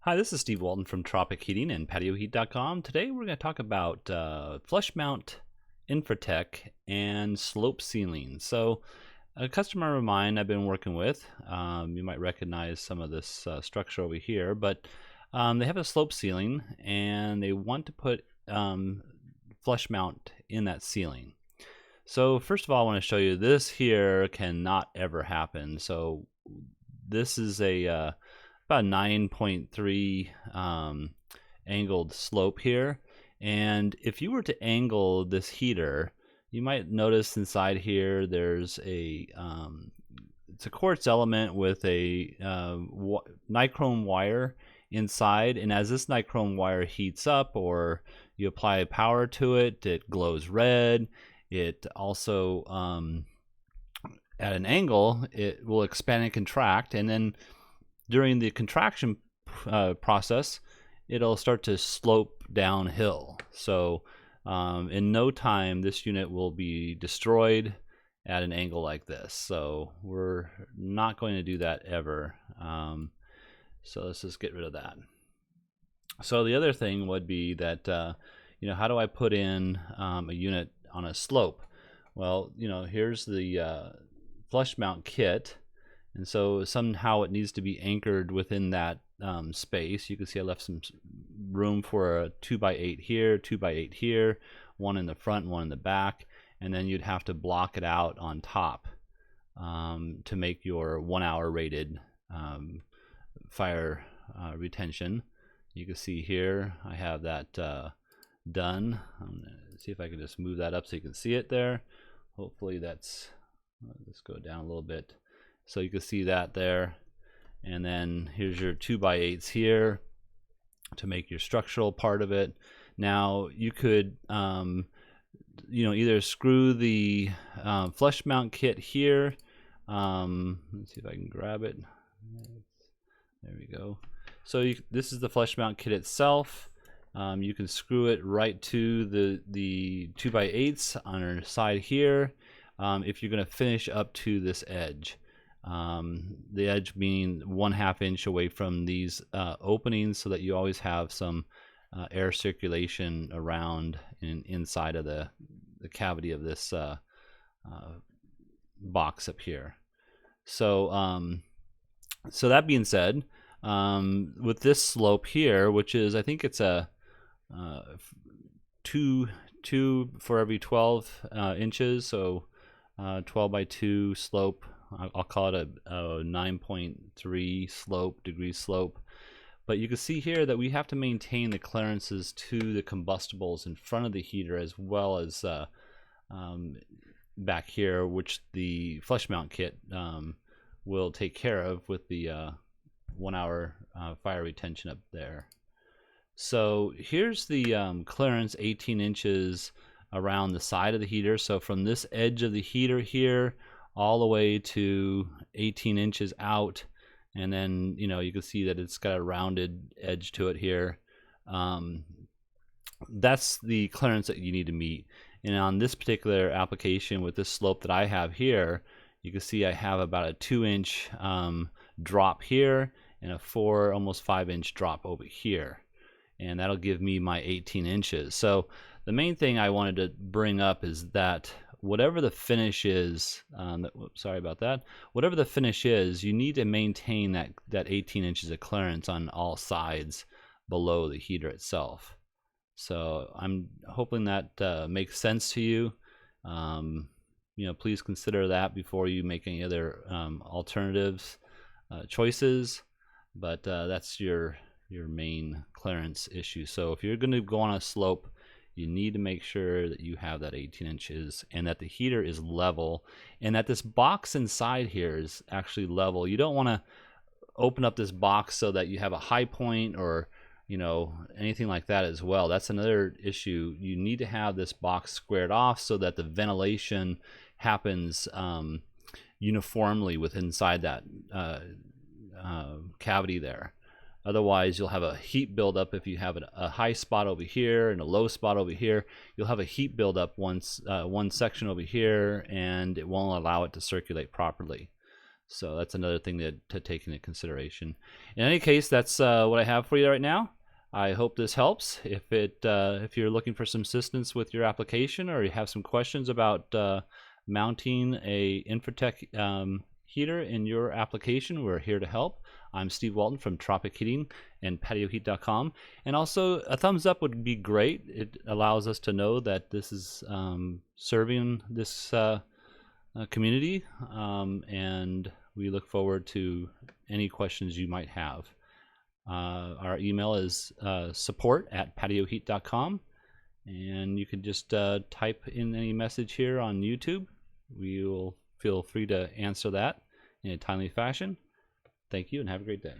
Hi, this is Steve Walton from Tropic Heating and PatioHeat.com. Today we're going to talk about flush mount Infratech and slope ceiling. So a customer of mine I've been working with, you might recognize some of this structure over here, but they have a slope ceiling and they want to put flush mount in that ceiling. So first of all, I want to show you this here cannot ever happen. So this is a about 9.3 angled slope here, and if you were to angle this heater, you might notice inside here there's a it's a quartz element with a nichrome wire inside, and as this nichrome wire heats up or you apply power to it, it glows red. It also at an angle it will expand and contract, and then during the contraction process, it'll start to slope downhill. So in no time, this unit will be destroyed at an angle like this. So we're not going to do that ever. So let's just get rid of that. So the other thing would be that, how do I put in a unit on a slope? Well, here's the flush mount kit. And so somehow it needs to be anchored within that space. You can see I left some room for a 2x8 here, 2x8 here, one in the front and one in the back, and then you'd have to block it out on top to make your 1 hour rated fire retention. You can see here I have that done. I'm gonna see if I can just move that up so you can see it there. Hopefully that's, let's go down a little bit. So you can see that there, and then here's your 2x8s here to make your structural part of it. Now you could either screw the flush mount kit here. Let's see if I can grab it. There we go. So this is the flush mount kit itself. You can screw it right to the 2x8s on our side here if you're going to finish up to this edge. The edge being 1/2 inch away from these openings, so that you always have some air circulation around inside of the cavity of this box up here. So so that being said, with this slope here, which is, I think it's a 2 for every 12 inches, so 12 by 2 slope. I'll call it a 9.3 degree slope. But you can see here that we have to maintain the clearances to the combustibles in front of the heater, as well as back here, which the flush mount kit will take care of with the 1 hour fire retention up there. So here's the clearance, 18 inches around the side of the heater. So from this edge of the heater here all the way to 18 inches out, and then you can see that it's got a rounded edge to it here. That's the clearance that you need to meet. And on this particular application with this slope that I have here, you can see I have about a 2-inch drop here and a 4, almost 5-inch drop over here, and that'll give me my 18 inches. So the main thing I wanted to bring up is that whatever the finish is, sorry about that, whatever the finish is, you need to maintain that 18 inches of clearance on all sides below the heater itself. So I'm hoping that makes sense to you. Please consider that before you make any other alternatives choices, but that's your main clearance issue. So if you're going to go on a slope, you need to make sure that you have that 18 inches and that the heater is level, and that this box inside here is actually level. You don't want to open up this box so that you have a high point or anything like that as well. That's another issue. You need to have this box squared off so that the ventilation happens uniformly within inside that cavity there. Otherwise, you'll have a heat buildup. If you have a high spot over here and a low spot over here, you'll have a heat buildup one section over here, and it won't allow it to circulate properly. So that's another thing to take into consideration. In any case, that's what I have for you right now. I hope this helps. If you're looking for some assistance with your application, or you have some questions about mounting a Infratech heater in your application, we're here to help. I'm Steve Walton from Tropic Heating and patioheat.com. And also, a thumbs up would be great. It allows us to know that this is serving this community, and we look forward to any questions you might have. Our email is support@patioheat.com, and you can just type in any message here on YouTube. We will feel free to answer that in a timely fashion. Thank you and have a great day.